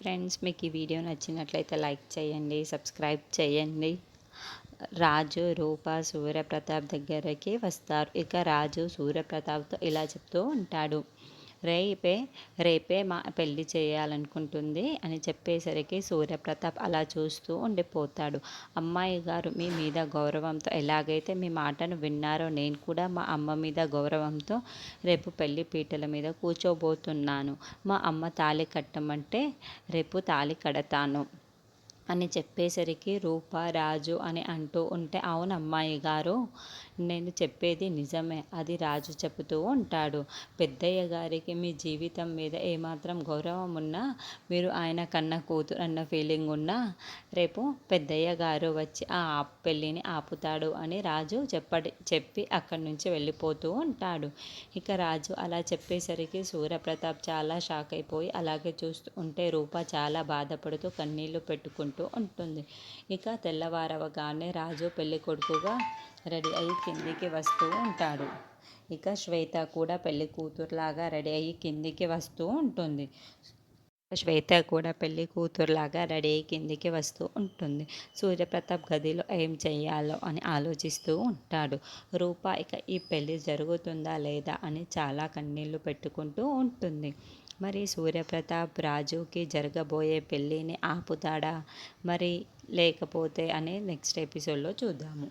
Friends, మీకు ఈ video నచ్చినట్లయితే లైక్ చేయండి, సబ్స్క్రైబ్ చేయండి. రాజు రూప సూర్యప్రతాప్ దగ్గరికి వస్తారు. ఇక రాజు సూర్యప్రతాప్తో ఇలా చెప్తూ ఉంటాడు. రేపే రేపే మా పెళ్ళి చేయాలనుకుంటుంది అని చెప్పేసరికి సూర్యప్రతాప్ అలా చూస్తూ ఉండిపోతాడు. అమ్మాయి గారు, మీ మీద గౌరవంతో ఎలాగైతే మీ మాటను విన్నారో నేను కూడా మా అమ్మ మీద గౌరవంతో రేపు పెళ్లి పీటల మీద కూర్చోబోతున్నాను. మా అమ్మ తాళి కట్టమంటే రేపు తాళి కడతాను అని చెప్పేసరికి రూప రాజు అని అంటూ ఉంటే, అవును అమ్మాయి గారు, నేను చెప్పేది నిజమే. అది రాజు చెబుతూ ఉంటాడు. పెద్దయ్య గారికి మీ జీవితం మీద ఏమాత్రం గౌరవం ఉన్నా, మీరు ఆయన కన్న కూతురు అన్న ఫీలింగ్ ఉన్నా, రేపు పెద్దయ్య గారు వచ్చి ఆ పెళ్ళిని ఆపుతాడు అని రాజు చెప్పి అక్కడి నుంచి వెళ్ళిపోతూ ఉంటాడు. ఇక రాజు అలా చెప్పేసరికి సూర్యప్రతాప్ చాలా షాక్ అయిపోయి అలాగే చూస్తూ ఉంటే రూప చాలా బాధపడుతూ కన్నీళ్లు పెట్టుకుంటూ ఉంటుంది. ఇక తెల్లవారవగానే రాజు పెళ్లి కొడుకుగా రెడీ అయ్యి కిందికి వస్తూ ఉంటాడు. ఇక శ్వేత కూడా పెళ్లి కూతురులాగా రెడీ అయ్యి కిందికి వస్తూ ఉంటుంది. కిందికి వస్తూ ఉంటుంది. సూర్యప్రతాప్ గదిలో ఏం చెయ్యాలో అని ఆలోచిస్తూ ఉంటాడు. రూప ఇక ఈ పెళ్ళి జరుగుతుందా లేదా అని చాలా కన్నీళ్లు పెట్టుకుంటూ ఉంటుంది. మరి సూర్యప్రతాప్ రాజుకి జరగబోయే పెళ్ళిని ఆపుతాడా మరి లేకపోతే అనే నెక్స్ట్ ఎపిసోడ్లో చూద్దాము.